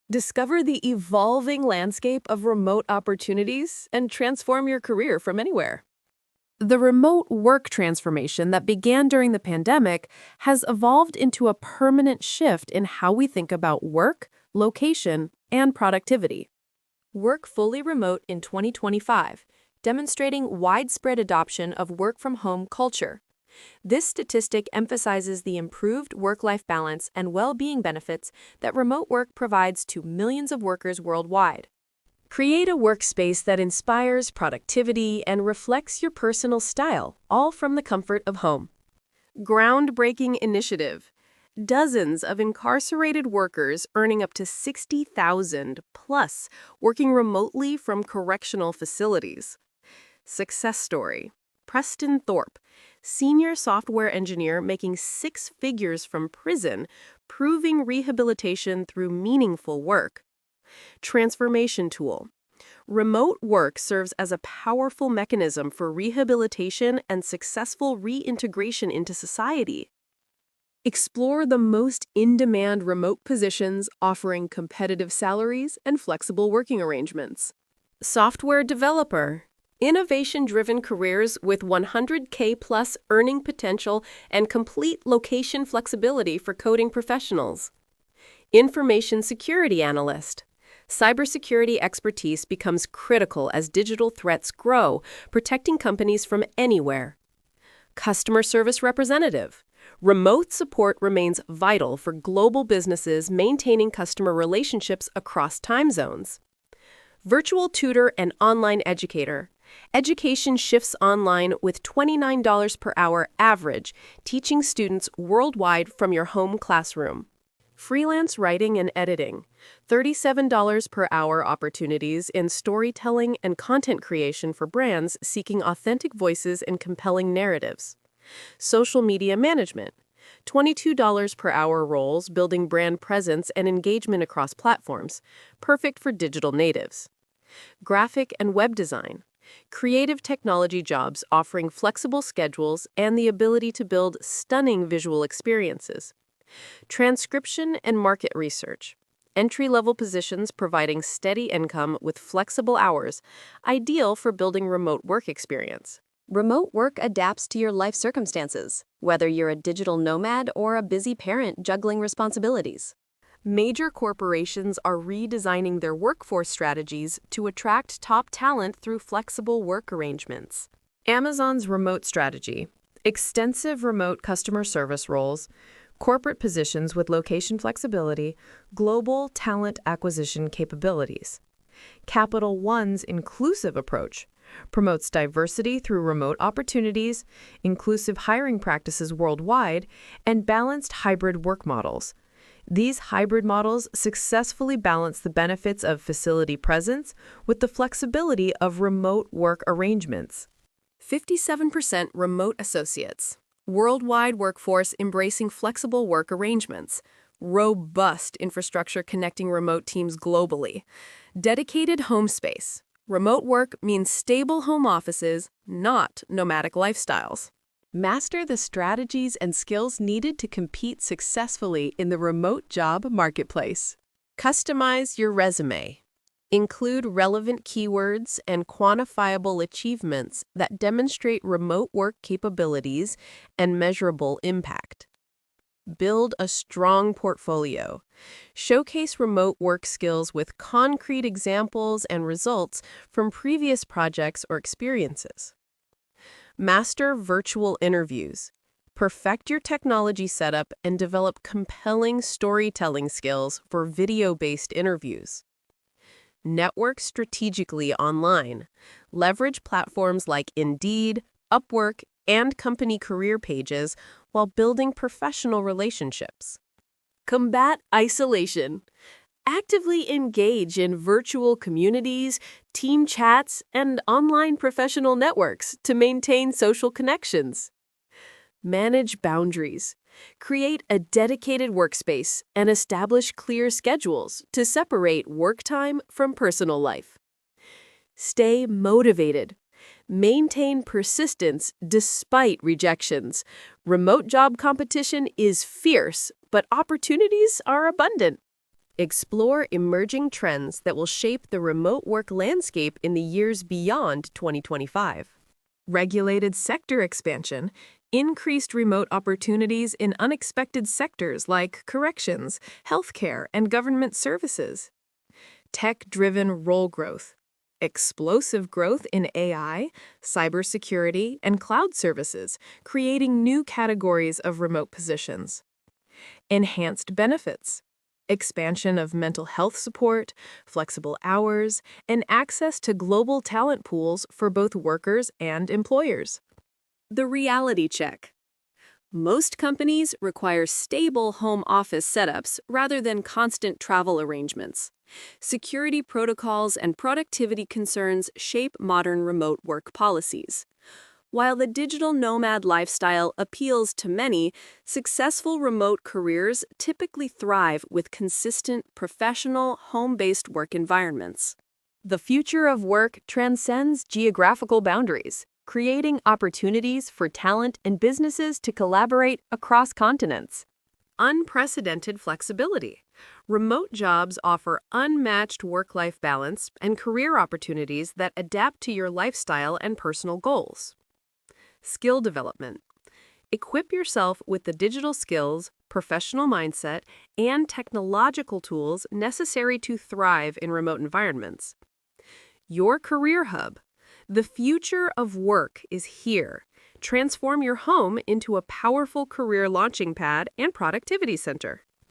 Discover the evolving landscape of remote opportunities and transform your career from anywhere. The remote work transformation that began during the pandemic has evolved into a permanent shift in how we think about work, location, and productivity. Work fully remote in 2025, demonstrating widespread adoption of work-from-home culture. This statistic emphasizes the improved work-life balance and well-being benefits that remote work provides to millions of workers worldwide. Create a workspace that inspires productivity and reflects your personal style, all from the comfort of home. Groundbreaking initiative. Dozens of incarcerated workers earning up to $60,000 plus working remotely from correctional facilities. Success story. Preston Thorpe, senior software engineer making six figures from prison, proving rehabilitation through meaningful work. Transformation tool. Remote work serves as a powerful mechanism for rehabilitation and successful reintegration into society. Explore the most in-demand remote positions offering competitive salaries and flexible working arrangements. Software developer. Innovation-driven careers with 100K plus earning potential and complete location flexibility for coding professionals. Information security analyst. Cybersecurity expertise becomes critical as digital threats grow, protecting companies from anywhere. Customer service representative. Remote support remains vital for global businesses maintaining customer relationships across time zones. Virtual tutor and online educator. Education shifts online with $29 per hour average, teaching students worldwide from your home classroom. Freelance writing and editing. $37 per hour opportunities in storytelling and content creation for brands seeking authentic voices and compelling narratives. Social media management. $22 per hour roles building brand presence and engagement across platforms, perfect for digital natives. Graphic and web design. Creative technology jobs offering flexible schedules and the ability to build stunning visual experiences. Transcription and market research. Entry-level positions providing steady income with flexible hours, ideal for building remote work experience. Remote work adapts to your life circumstances, whether you're a digital nomad or a busy parent juggling responsibilities. Major corporations are redesigning their workforce strategies to attract top talent through flexible work arrangements. Amazon's remote strategy. Extensive remote customer service roles, corporate positions with location flexibility, global talent acquisition capabilities. Capital One's inclusive approach promotes diversity through remote opportunities, inclusive hiring practices worldwide, and balanced hybrid work models. These hybrid models successfully balance the benefits of facility presence with the flexibility of remote work arrangements. 57% remote associates. Worldwide workforce embracing flexible work arrangements. Robust infrastructure connecting remote teams globally. Dedicated home space. Remote work means stable home offices, not nomadic lifestyles. Master the strategies and skills needed to compete successfully in the remote job marketplace. Customize your resume. Include relevant keywords and quantifiable achievements that demonstrate remote work capabilities and measurable impact. Build a strong portfolio. Showcase remote work skills with concrete examples and results from previous projects or experiences. Master virtual interviews. Perfect your technology setup and develop compelling storytelling skills for video-based interviews. Network strategically online. Leverage platforms like Indeed, Upwork, and company career pages while building professional relationships. Combat isolation. Actively engage in virtual communities, team chats, and online professional networks to maintain social connections. Manage boundaries. Create a dedicated workspace and establish clear schedules to separate work time from personal life. Stay motivated. Maintain persistence despite rejections. Remote job competition is fierce, but opportunities are abundant. Explore emerging trends that will shape the remote work landscape in the years beyond 2025. Regulated sector expansion, increased remote opportunities in unexpected sectors like corrections, healthcare, and government services. Tech-driven role growth, explosive growth in AI, cybersecurity, and cloud services, creating new categories of remote positions. Enhanced benefits, expansion of mental health support, flexible hours, and access to global talent pools for both workers and employers. The reality check. Most companies require stable home office setups rather than constant travel arrangements. Security protocols and productivity concerns shape modern remote work policies. While the digital nomad lifestyle appeals to many, successful remote careers typically thrive with consistent, professional, home-based work environments. The future of work transcends geographical boundaries, creating opportunities for talent and businesses to collaborate across continents. Unprecedented flexibility. Remote jobs offer unmatched work-life balance and career opportunities that adapt to your lifestyle and personal goals. Skill development. Equip yourself with the digital skills, professional mindset, and technological tools necessary to thrive in remote environments. Your career hub. The future of work is here. Transform your home into a powerful career launching pad and productivity center.